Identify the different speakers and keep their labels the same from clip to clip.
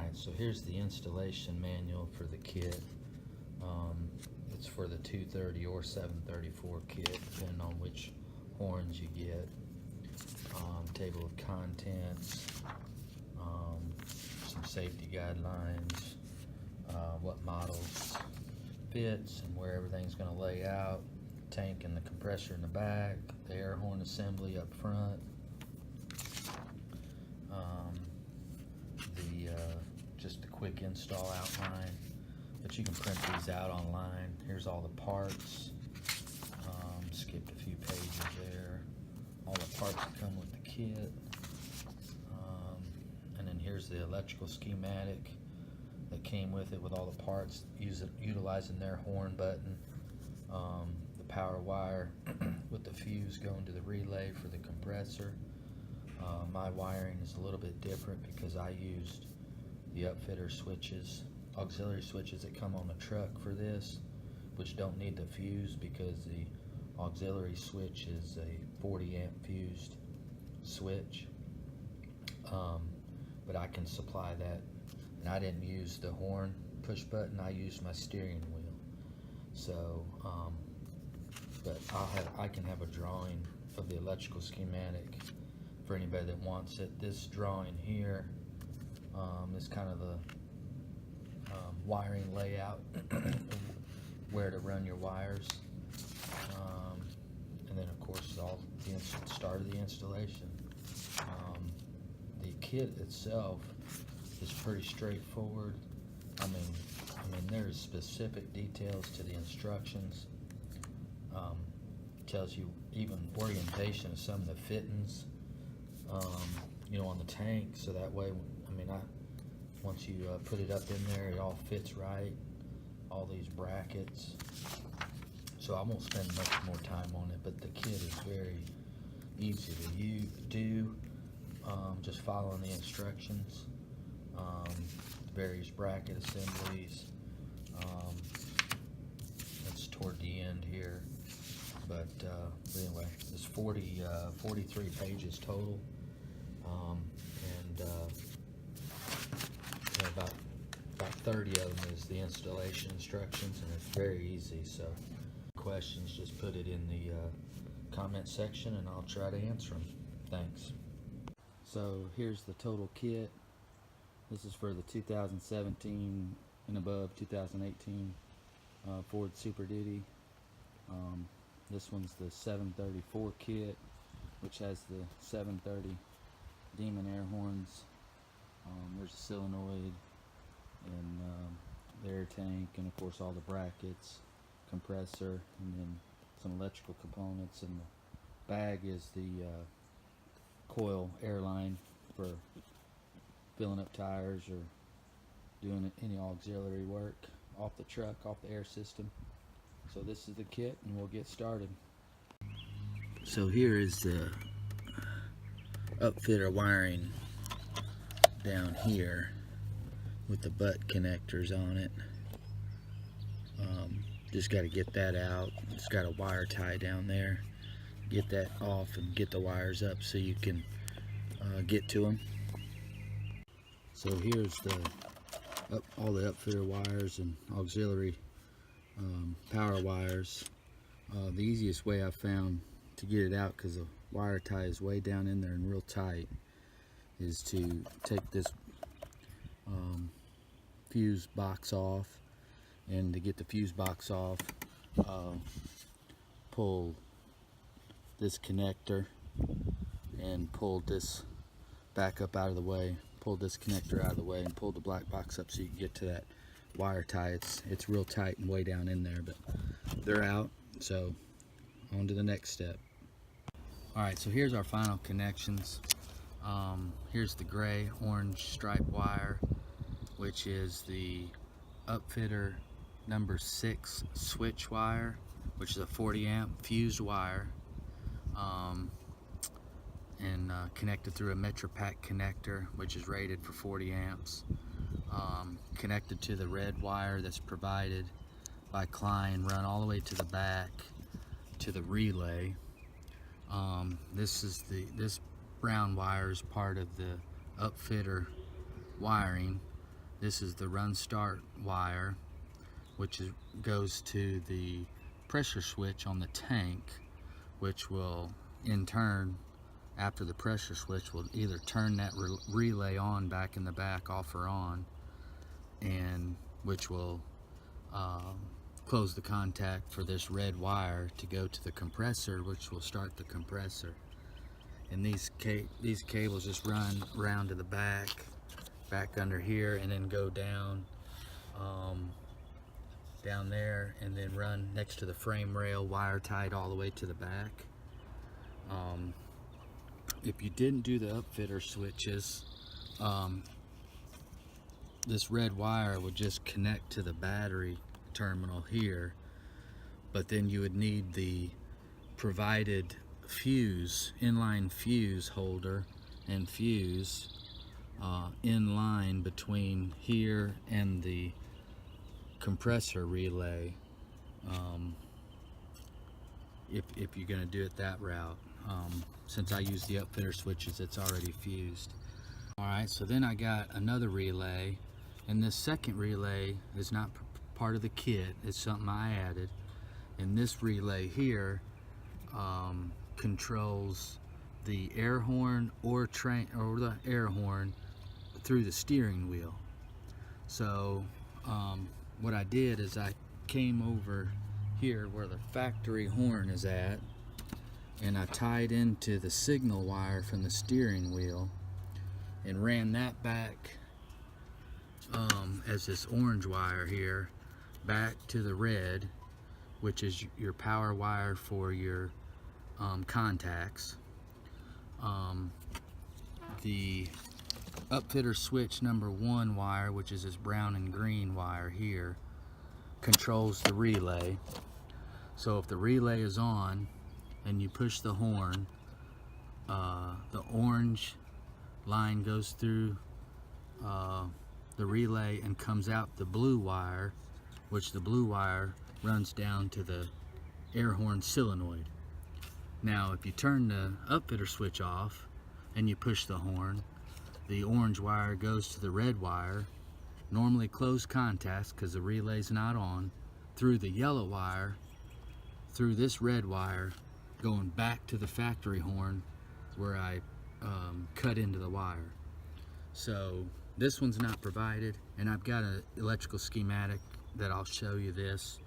Speaker 1: Alright, so here's the installation manual for the kit. It's for the 230 or 734 kit, depending on which horns you get. Table of contents, some safety guidelines, what models fits and where everything's going to lay out, tank and the compressor in the back, the air horn assembly up front, just a quick install outline, but you can print these out online. Here's all the parts. Skipped a few pages there. All the parts that come with the kit. And then here's the electrical schematic that came with it, with all the parts, utilizing their horn button, the power wire with the fuse going to the relay for the compressor. My wiring is a little bit different because I used the upfitter switches, auxiliary switches that come on the truck for this, which don't need the fuse because the auxiliary switch is a 40 amp fused switch. But I can supply that, and I didn't use the horn push button, I used my steering wheel. So but I can have a drawing of the electrical schematic for anybody that wants it. This drawing here is kind of the wiring layout, where to run your wires, and then of course all the start of the installation. The kit itself is pretty straightforward. I mean there's specific details to the instructions. Tells you even orientation of some of the fittings, you know, on the tank, so that way, once you put it up in there, it all fits right. All these brackets. So I won't spend much more time on it, but the kit is very easy to do. Just following the instructions. Various bracket assemblies. It's toward the end here. But anyway, there's 43 pages total. About 30 of them is the installation instructions, and it's very easy. So questions, just put it in the comment section and I'll try to answer them. Thanks. So here's the total kit. This is for the 2017 and above, 2018 Ford Super Duty. This one's the 734 kit, which has the 730 Demon air horns. There's a solenoid and the air tank, and of course all the brackets, compressor, and then some electrical components. And the bag is the coil airline for filling up tires or doing any auxiliary work off the truck, off the air system. So this is the kit, and we'll get started. So here is the upfitter wiring down here with the butt connectors on it. Just got to get that out. It's got a wire tie down there. Get that off and get the wires up so you can get to them. So here's all the upfitter wires and auxiliary power wires. The easiest way I've found to get it out, because the wire tie is way down in there and real tight, is to take this fuse box off, and to get the fuse box off, pull this connector and pull this back up out of the way, pull this connector out of the way, and pull the black box up so you can get to that wire tie. It's real tight and way down in there, but they're out. So on to the next step. Alright, so here's our final connections. Here's the gray orange stripe wire, which is the upfitter number 6 switch wire, which is a 40 amp fused wire, and connected through a MetroPack connector, which is rated for 40 amps. Connected to the red wire that's provided by Kleinn, run all the way to the back to the relay. This brown wire is part of the upfitter wiring. This is the run start wire, which goes to the pressure switch on the tank, which will in turn, after the pressure switch, will either turn that relay on back in the back, off or on, and which will close the contact for this red wire to go to the compressor, which will start the compressor. And these cables just run around to the back under here, and then go down down there, and then run next to the frame rail, wire tied all the way to the back. If you didn't do the upfitter switches, this red wire would just connect to the battery terminal here, but then you would need the provided fuse, inline fuse holder and fuse in line between here and the compressor relay, if you're going to do it that route. Since I use the upfitter switches, it's already fused. Alright, so then I got another relay, and this second relay is not part of the kit, it's something I added. And this relay here controls the air horn or the air horn through the steering wheel. So what I did is I came over here where the factory horn is at, and I tied into the signal wire from the steering wheel and ran that back as this orange wire here back to the red, which is your power wire for your contacts. The upfitter switch number 1 wire, which is this brown and green wire here, controls the relay. So if the relay is on and you push the horn, the orange line goes through the relay and comes out the blue wire, which the blue wire runs down to the air horn solenoid. Now if you turn the upfitter switch off and you push the horn, the orange wire goes to the red wire, normally closed contacts because the relay's not on, through the yellow wire, through this red wire, going back to the factory horn where I cut into the wire. So this one's not provided, and I've got an electrical schematic that I'll show you this,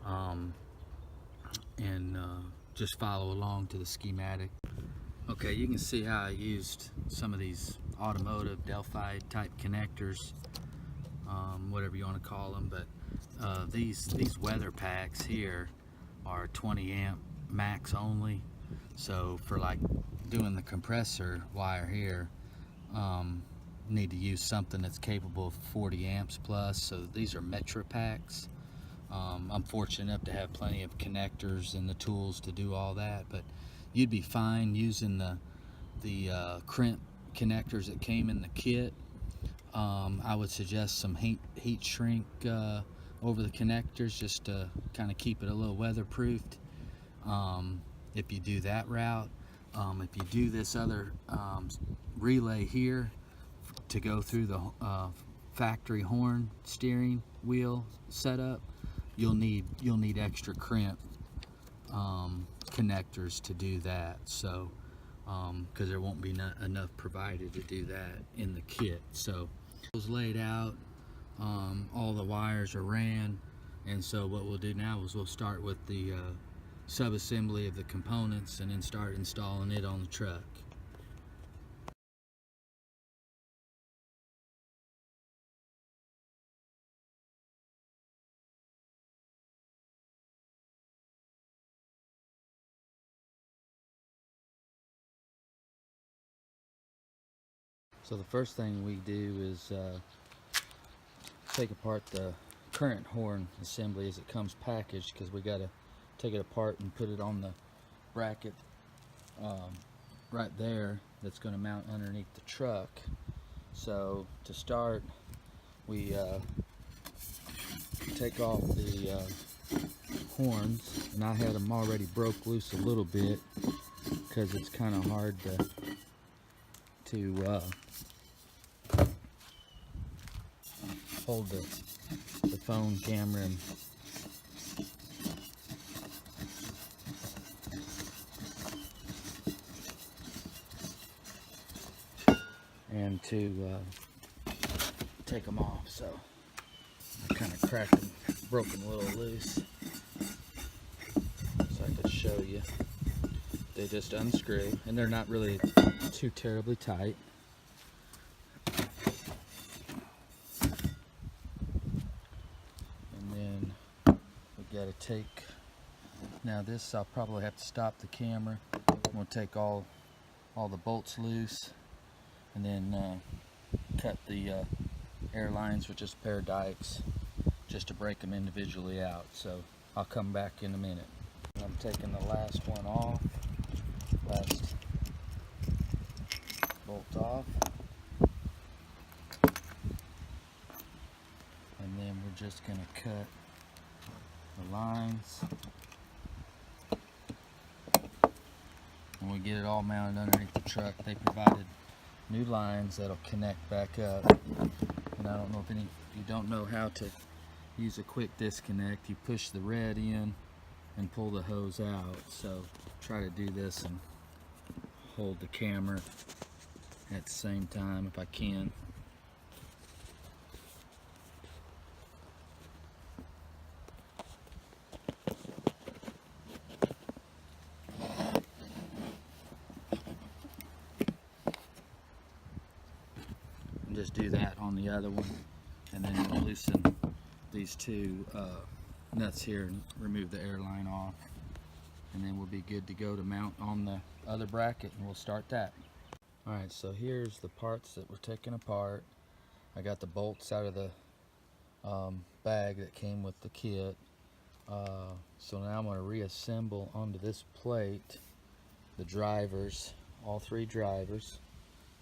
Speaker 1: and just follow along to the schematic. Okay, you can see how I used some of these automotive Delphi type connectors, whatever you want to call them, but these weather packs here are 20 amp max only. So for like doing the compressor wire here, need to use something that's capable of 40 amps plus. So these are Metra packs. I'm fortunate enough to have plenty of connectors and the tools to do all that, but you'd be fine using the crimp connectors that came in the kit. I would suggest some heat shrink over the connectors, just to kind of keep it a little weatherproofed. If you do that route, if you do this other relay here to go through the factory horn steering wheel setup, you'll need extra crimp connectors to do that. So because there won't be enough provided to do that in the kit. So it was laid out, all the wires are ran, and so what we'll do now is we'll start with the sub-assembly of the components and then start installing it on the truck. So the first thing we do is take apart the current horn assembly as it comes packaged, because we got to take it apart and put it on the bracket right there that's going to mount underneath the truck. So to start, we take off the horns, and I had them already broke loose a little bit because it's kind of hard to hold the phone camera and to take them off. So I kind of cracked them, broke them a little loose, so I could show you. They just unscrew, and they're not really too terribly tight. And then we got to take, now this I'll probably have to stop the camera. I'm going to take all the bolts loose, and then cut the air lines with just a pair of dikes just to break them individually out. So I'll come back in a minute. I'm taking the last one off, last bolt off, and then we're just going to cut the lines. When we get it all mounted underneath the truck, they provided new lines that'll connect back up. And I don't know if you don't know how to use a quick disconnect, you push the red in and pull the hose out. So try to do this and hold the camera at the same time if I can. Just do that on the other one, and then we'll loosen these two nuts here and remove the air line off, and then we'll be good to go to mount on the other bracket, and we'll start that. Alright, so here's the parts that we're taking apart. I got the bolts out of the bag that came with the kit. So now I'm going to reassemble onto this plate the drivers, all three drivers,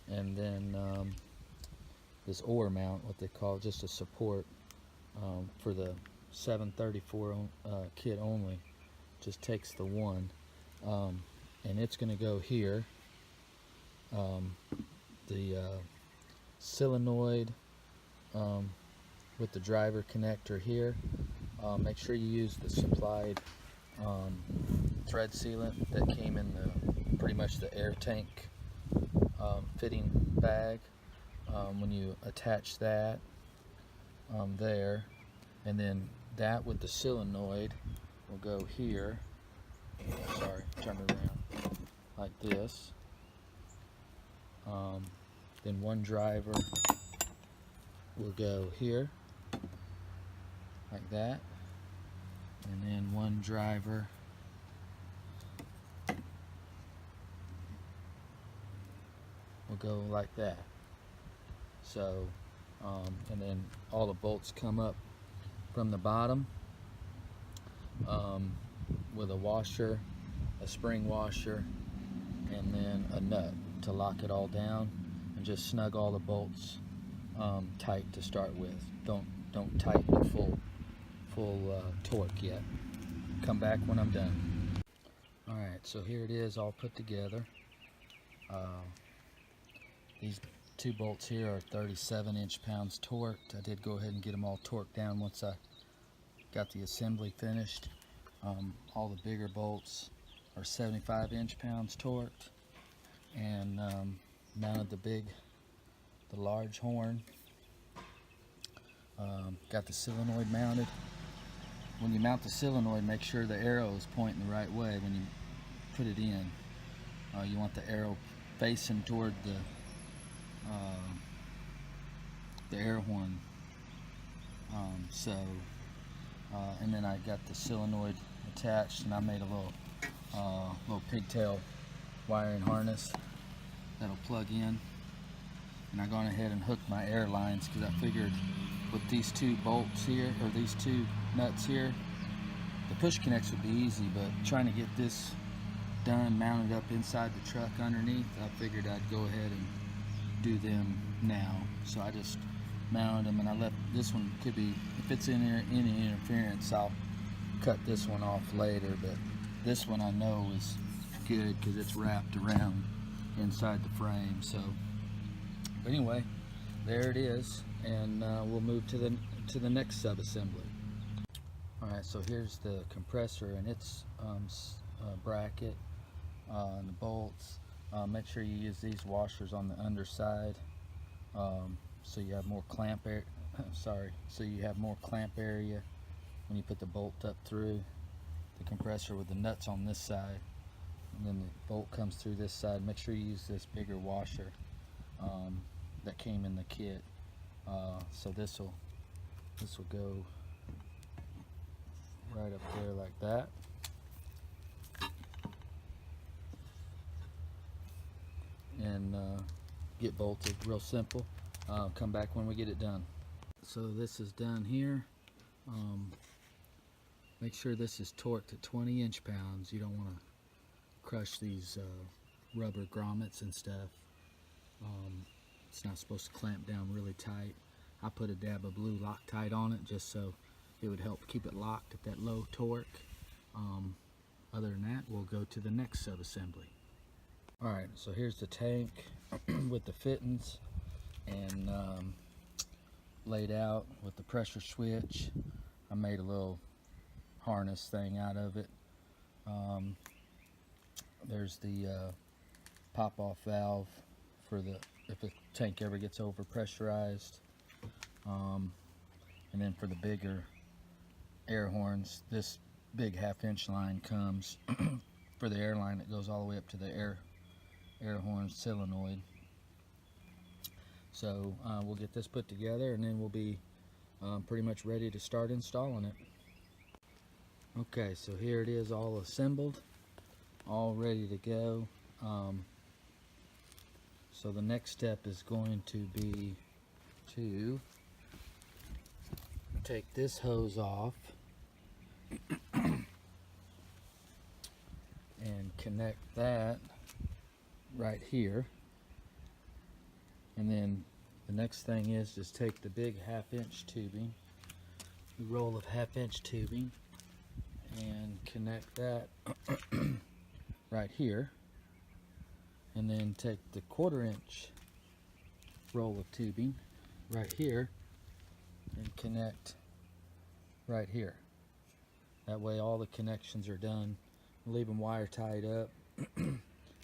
Speaker 1: and then this oar mount, what they call just a support for the 734 kit only. Just takes the one, and it's going to go here. The solenoid with the driver connector here. Make sure you use the supplied thread sealant that came in the pretty much the air tank fitting bag. When you attach that there, and then that with the solenoid will go here. Sorry, turn it around like this. Then one driver will go here like that, and then one driver will go like that. So, and then all the bolts come up from the bottom with a washer, a spring washer, and then a nut to lock it all down, and just snug all the bolts tight to start with. Don't tighten full torque yet. Come back when I'm done. All right, so here it is all put together. These two bolts here are 37 inch-pounds torqued. I did go ahead and get them all torqued down once I got the assembly finished. All the bigger bolts are 75 inch-pounds torqued, and mounted the large horn. Got the solenoid mounted. When you mount the solenoid, make sure the arrow is pointing the right way when you put it in. You want the arrow facing toward the air horn. And then I got the solenoid attached, and I made a little pigtail wiring harness that'll plug in. And I gone ahead and hooked my air lines, because I figured with these two bolts here, or these two nuts here, the push connects would be easy, but trying to get this done, mounted up inside the truck underneath, I figured I'd go ahead and do them now. So I just mounted them, and I left this one. Could be, if it's in there any interference, I'll cut this one off later, but this one I know is good because it's wrapped around inside the frame. So but anyway, there it is, and we'll move to the next sub-assembly. Alright, so here's the compressor and its bracket and the bolts. Make sure you use these washers on the underside, so you have more clamp area. So you have more clamp area when you put the bolt up through the compressor with the nuts on this side, and then the bolt comes through this side. Make sure you use this bigger washer that came in the kit. So this will go right up there like that. And get bolted real simple. Come back when we get it done. So this is done here. Make sure this is torqued at 20 inch-pounds. You don't want to crush these rubber grommets and stuff. It's not supposed to clamp down really tight. I put a dab of blue Loctite on it just so it would help keep it locked at that low torque. Other than that, we'll go to the next sub-assembly. Alright, so here's the tank with the fittings and laid out with the pressure switch. I made a little harness thing out of it. There's the pop-off valve for if the tank ever gets over pressurized. And then for the bigger air horns, this big 1/2 inch line comes for the air line that goes all the way up to the air horn solenoid. So we'll get this put together and then we'll be pretty much ready to start installing it. Okay, so here it is, all assembled, all ready to go. So the next step is going to be to take this hose off and connect that right here. And then the next thing is just take the big 1/2 inch tubing, the roll of 1/2 inch tubing, and connect that right here. And then take the 1/4 inch roll of tubing right here and connect right here. That way all the connections are done. Leave them wire tied up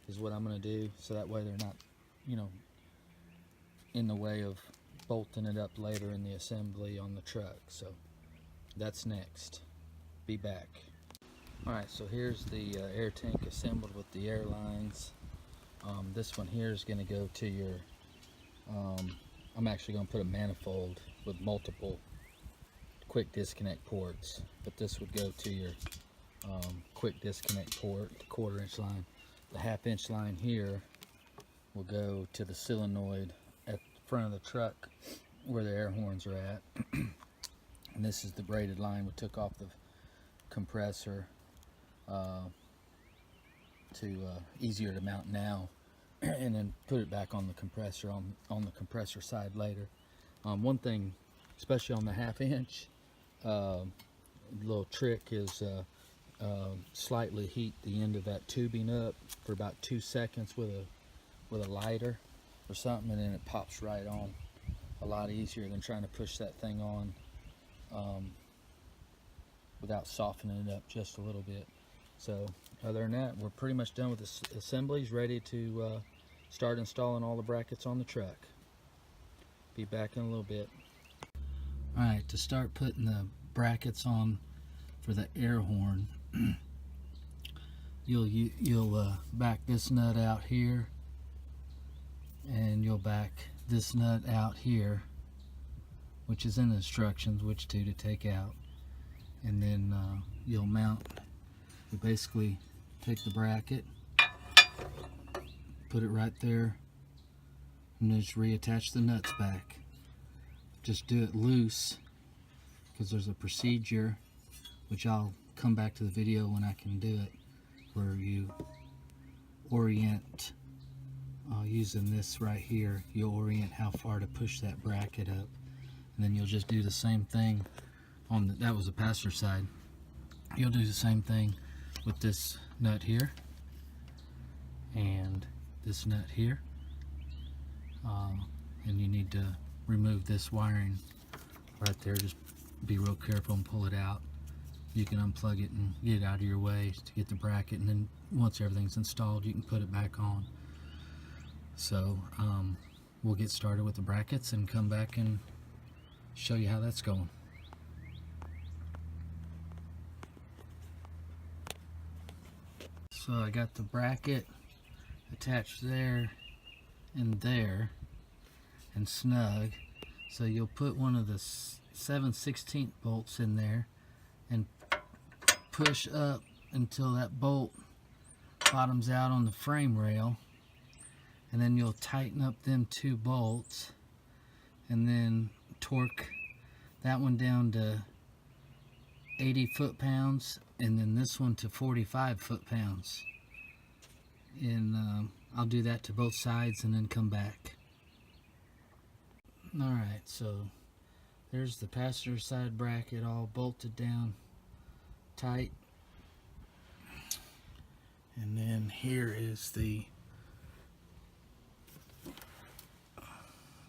Speaker 1: is what I'm going to do, so that way they're not, in the way of bolting it up later in the assembly on the truck. So that's next. Be back. Alright, so here's the air tank assembled with the air lines. This one here is going to go to your I'm actually going to put a manifold with multiple quick disconnect ports, but this would go to your quick disconnect port, the 1/4 inch line. The 1/2 inch line here will go to the solenoid at the front of the truck where the air horns are at. And this is the braided line we took off the compressor easier to mount now, and then put it back on the compressor on the compressor side later. One thing, especially on the 1/2 inch, little trick is slightly heat the end of that tubing up for about 2 seconds with a lighter or something, and then it pops right on. A lot easier than trying to push that thing on without softening it up just a little bit. So other than that, we're pretty much done with the assemblies, ready to start installing all the brackets on the truck. Be back in a little bit. Alright, to start putting the brackets on for the air horn, you'll back this nut out here, and you'll back this nut out here, which is in the instructions which two to take out. And then you'll mount. You basically take the bracket, put it right there, and then just reattach the nuts back. Just do it loose, because there's a procedure, which I'll come back to the video when I can do it, where you orient using this right here. You'll orient how far to push that bracket up, and then you'll just do the same thing on that was the passenger side. You'll do the same thing with this nut here and this nut here, and you need to remove this wiring right there. Just be real careful and pull it out. You can unplug it and get it out of your way to get the bracket, and then once everything's installed you can put it back on. So we'll get started with the brackets and come back and show you how that's going. So I got the bracket attached there and snug. So you'll put one of the 7/16 bolts in there and push up until that bolt bottoms out on the frame rail, and then you'll tighten up them 2 bolts and then torque that one down to 80 foot-pounds and then this one to 45 foot-pounds, and I'll do that to both sides and then come back. Alright, so there's the passenger side bracket all bolted down tight, and then here is the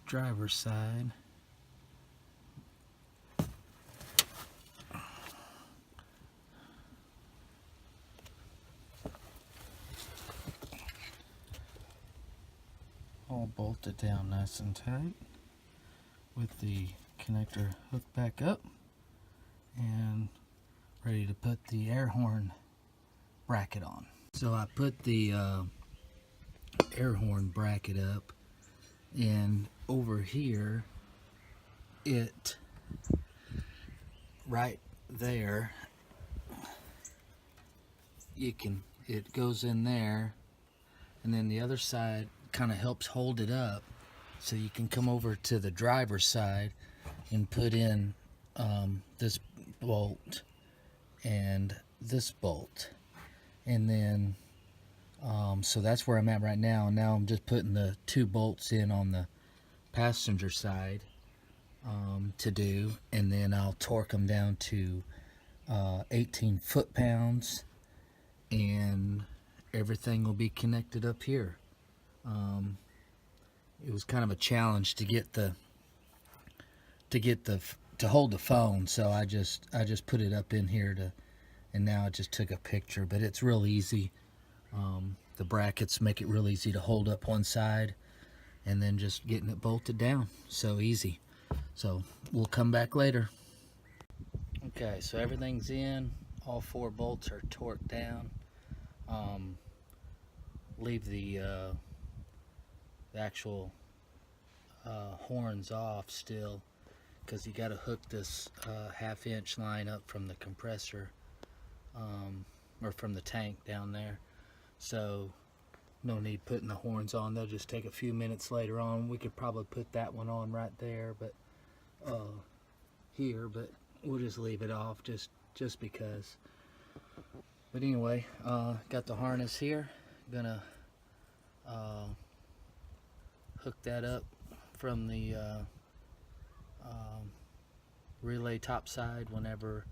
Speaker 1: driver's side. All bolted down nice and tight with the connector hooked back up and ready to put the air horn bracket on. So I put the air horn bracket up, and over here it right there, it goes in there, and then the other side kind of helps hold it up, so you can come over to the driver's side and put in this bolt and this bolt, and then so that's where I'm at right now. Now I'm just putting the 2 bolts in on the passenger side to do, and then I'll torque them down to 18 foot-pounds, and everything will be connected up here. It was kind of a challenge to get to hold the phone, so I just put it up in here and now I just took a picture, but it's real easy. The brackets make it real easy to hold up one side and then just getting it bolted down, so easy. So we'll come back later. Okay, so everything's in, all 4 bolts are torqued down. Leave the actual horns off still, because you got to hook this 1/2 inch line up from the compressor or from the tank down there, so no need putting the horns on. They'll just take a few minutes later on. We could probably put that one on right there, but here, but we'll just leave it off just because. But anyway, got the harness here. Gonna hook that up from the relay top side whenever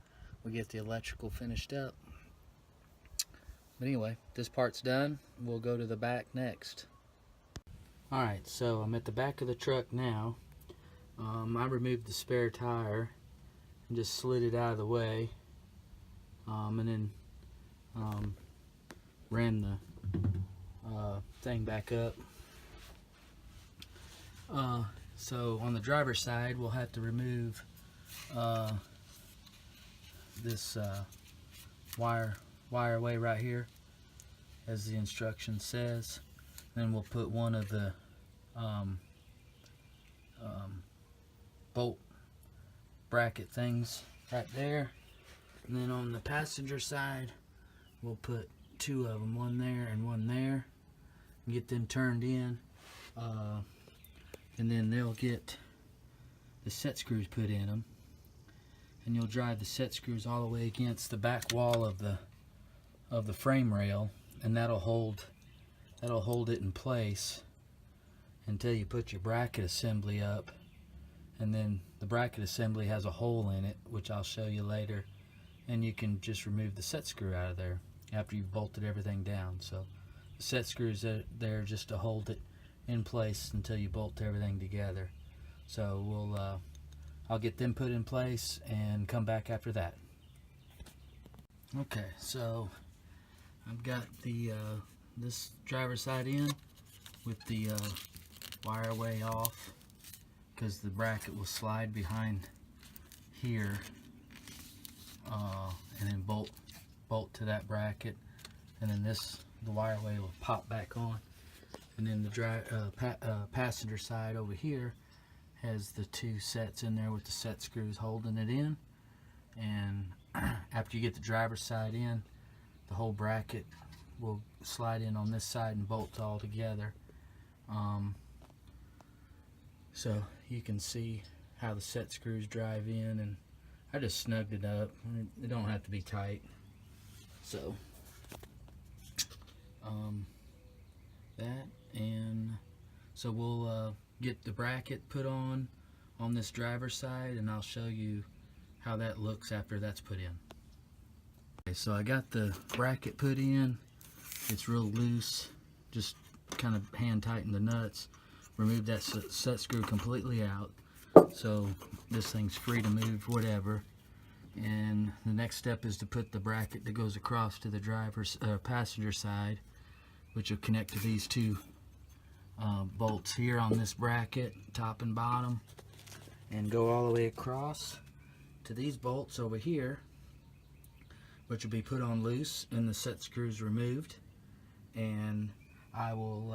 Speaker 1: we get the electrical finished up. But anyway, this part's done. We'll go to the back next. Alright, so I'm at the back of the truck now. I removed the spare tire and just slid it out of the way, and then ran the thing back up. So on the driver's side, we'll have to remove this wireway right here, as the instruction says. Then we'll put one of the bolt bracket things right there, and then on the passenger side we'll put 2 of them, one there and one there, and get them turned in, and then they'll get the set screws put in them, and you'll drive the set screws all the way against the back wall of the frame rail, and that'll hold it in place until you put your bracket assembly up. And then the bracket assembly has a hole in it, which I'll show you later, and you can just remove the set screw out of there after you've bolted everything down. So the set screws are there just to hold it in place until you bolt everything together. So I'll get them put in place and come back after that. Okay, so I've got the this driver's side in with the wire way off, because the bracket will slide behind here, and then bolt to that bracket, and then the wireway will pop back on. And then the passenger side over here has the two sets in there with the set screws holding it in. And after you get the driver's side in, the whole bracket will slide in on this side and bolt all together. So you can see how the set screws drive in, and I just snugged it up. They don't have to be tight. So that, and so we'll get the bracket put on this driver's side, and I'll show you how that looks after that's put in. Okay, so I got the bracket put in. It's real loose. Just kind of hand tighten the nuts. Remove that set screw completely out, so this thing's free to move, whatever. And the next step is to put the bracket that goes across to the passenger side, which will connect to these two bolts here on this bracket, top and bottom, and go all the way across to these bolts over here, which will be put on loose and the set screws removed. And I will,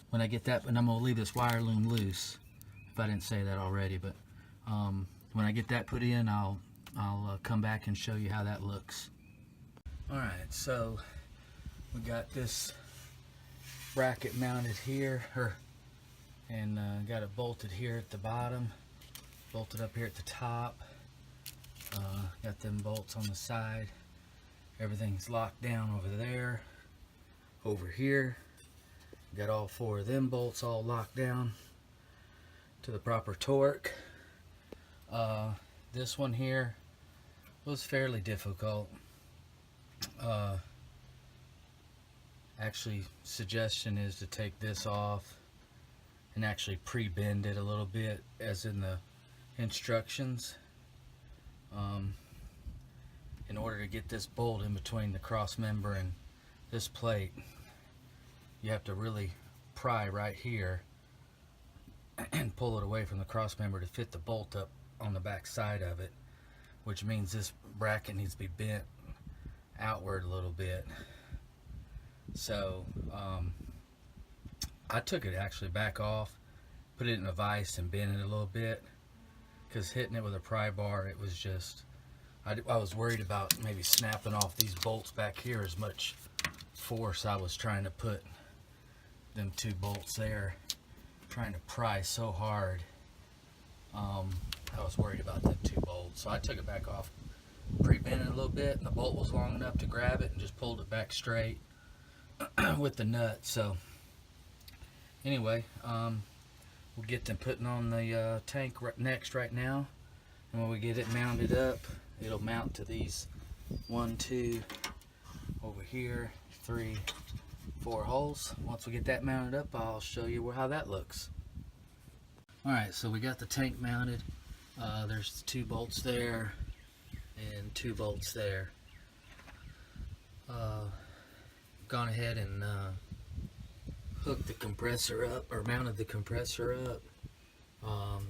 Speaker 1: when I get that, and I'm going to leave this wire loom loose, if I didn't say that already, but when I get that put in, I'll come back and show you how that looks. Alright, so we got this bracket mounted here, and got it bolted here at the bottom, bolted up here at the top. Got them bolts on the side. Everything's locked down over there. Over here, got all four of them bolts all locked down to the proper torque. This one here was fairly difficult. Actually, suggestion is to take this off and actually pre-bend it a little bit, as in the instructions. In order to get this bolt in between the cross member and this plate, you have to really pry right here and pull it away from the cross member to fit the bolt up on the back side of it, which means this bracket needs to be bent outward a little bit. So I took it actually back off, put it in a vise and bent it a little bit, because hitting it with a pry bar, it was just, I was worried about maybe snapping off these bolts back here, as much force I was trying to put them two bolts there, trying to pry so hard. I was worried about them two bolts, so I took it back off, pre-bent it a little bit, and the bolt was long enough to grab it, and just pulled it back straight with the nut. So anyway, we'll get them putting on the tank next right now, and when we get it mounted up, it'll mount to these 1, 2 over here, 3, 4 holes. Once we get that mounted up, I'll show you how that looks. Alright, so we got the tank mounted. There's 2 bolts there and 2 bolts there. Gone ahead and hooked the compressor up, or mounted the compressor up.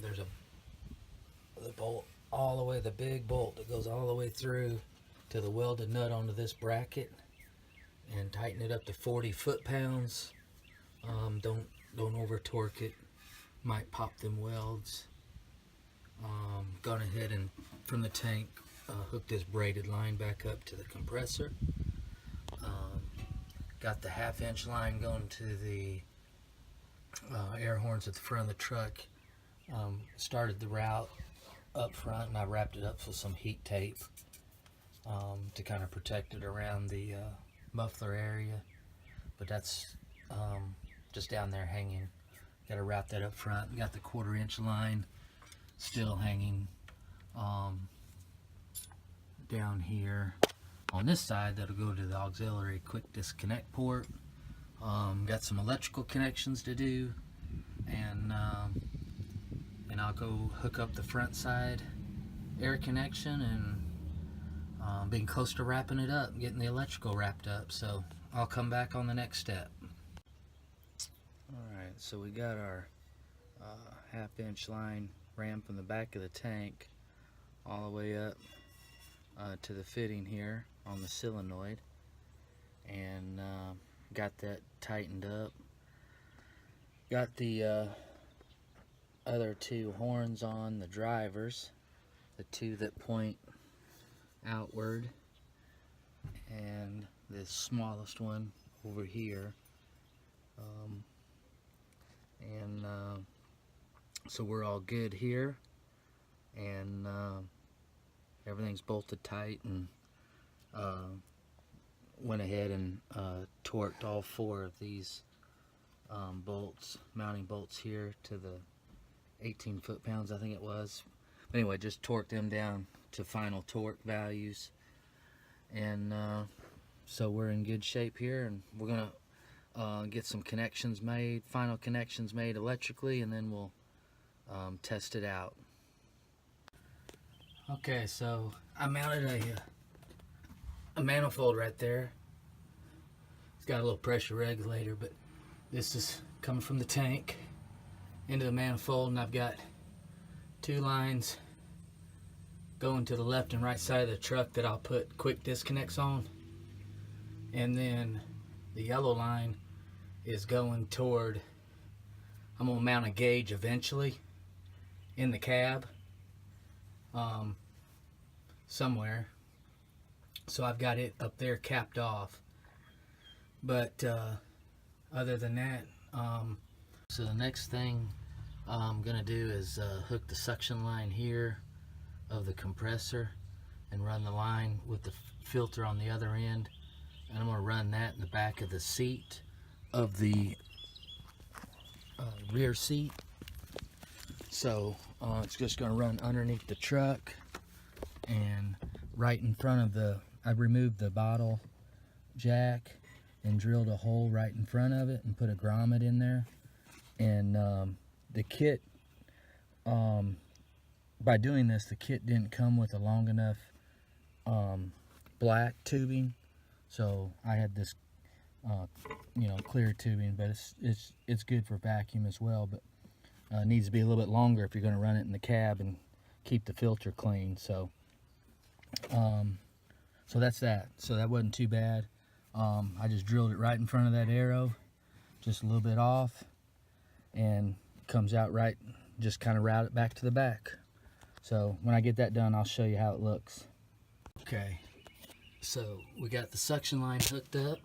Speaker 1: There's the bolt all the way, the big bolt that goes all the way through to the welded nut onto this bracket, and tighten it up to 40 foot-pounds. Don't over torque it, might pop them welds. Gone ahead and from the tank hooked this braided line back up to the compressor. Got the 1/2-inch line going to the air horns at the front of the truck. Started the route up front, and I wrapped it up with some heat tape to kind of protect it around the muffler area, but that's just down there hanging. Got to wrap that up front. Got the 1/4-inch line still hanging down here on this side. That'll go to the auxiliary quick disconnect port. Got some electrical connections to do, and and I'll go hook up the front side air connection, and being close to wrapping it up, getting the electrical wrapped up. So I'll come back on the next step. Alright, so we got our half-inch line ran from the back of the tank all the way up to the fitting here on the solenoid, and got that tightened up. Got the other two horns on the drivers, the two that point outward, and the smallest one over here, so we're all good here, and everything's bolted tight, and went ahead and torqued all four of these bolts, mounting bolts here to the 18 foot-pounds, I think it was. But anyway, just torqued them down to final torque values, and so we're in good shape here, and we're gonna get some connections made, final connections made electrically, and then we'll test it out. Okay, so I mounted a manifold right there. It's got a little pressure regulator, but this is coming from the tank into the manifold, and I've got two lines going to the left and right side of the truck that I'll put quick disconnects on, and then the yellow line is going toward, I'm going to mount a gauge eventually in the cab somewhere, so I've got it up there capped off. But other than that, so the next thing I'm gonna do is hook the suction line here of the compressor and run the line with the filter on the other end, and I'm gonna run that in the back of the seat of the rear seat. So it's just gonna run underneath the truck, and right in front of the, I removed the bottle jack and drilled a hole right in front of it and put a grommet in there. And the kit, by doing this, the kit didn't come with a long enough black tubing, so I had this clear tubing, but it's good for vacuum as well, but it needs to be a little bit longer if you're going to run it in the cab and keep the filter clean. So so that's that. So that wasn't too bad. I just drilled it right in front of that arrow, just a little bit off, and comes out right, just kind of route it back to the back. So when I get that done, I'll show you how it looks. Okay, so we got the suction line hooked up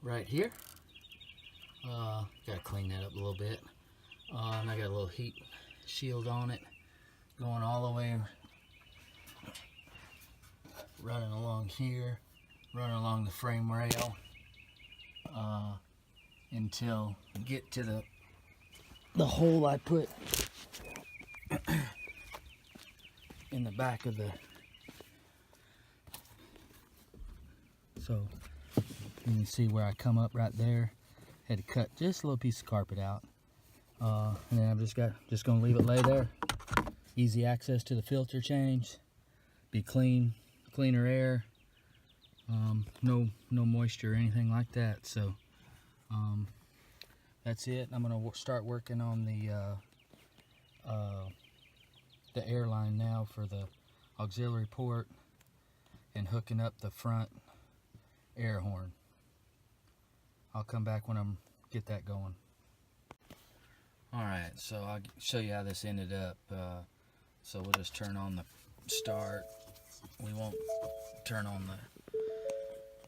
Speaker 1: right here. Gotta clean that up a little bit. And I got a little heat shield on it going all the way, running along here, running along the frame rail until I get to the hole I put in the back of the, so you can see where I come up right there. Had to cut just a little piece of carpet out, and then I'm just gonna leave it lay there. Easy access to the filter change, be cleaner air, no moisture or anything like that. So that's it. I'm gonna start working on the air line now for the auxiliary port, and hooking up the front air horn. I'll come back when I get that going. Alright, so I'll show you how this ended up. So we'll just turn on the start. We won't turn on the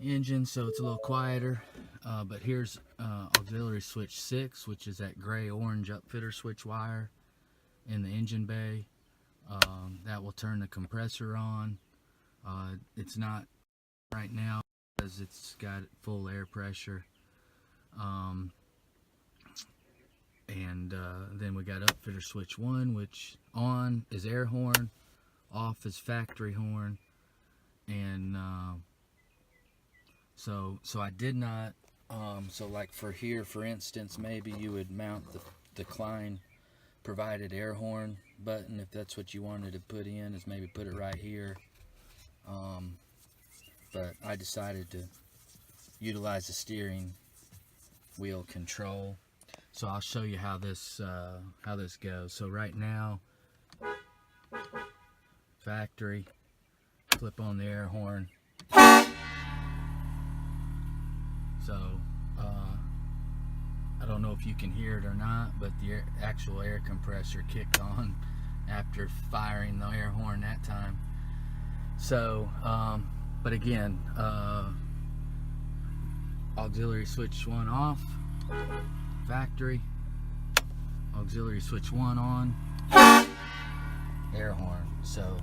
Speaker 1: engine, so it's a little quieter. But here's auxiliary switch 6, which is that gray-orange upfitter switch wire in the engine bay. That will turn the compressor on. It's not right now because it's got full air pressure. Then we got upfitter switch 1, which on is air horn, off is factory horn. And so I did not, so like for here, for instance, maybe you would mount the Kleinn provided air horn button, if that's what you wanted to put in, is maybe put it right here. But I decided to utilize the steering wheel control. So I'll show you how this goes. So right now, factory, clip on the air horn. So I don't know if you can hear it or not, but the actual air compressor kicked on after firing the air horn that time. So but again, auxiliary switch 1 off, factory, auxiliary switch 1 on, air horn. So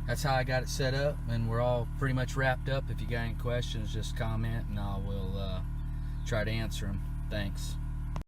Speaker 1: that's how I got it set up, and we're all pretty much wrapped up. If you got any questions, just comment and I will try to answer them. Thanks.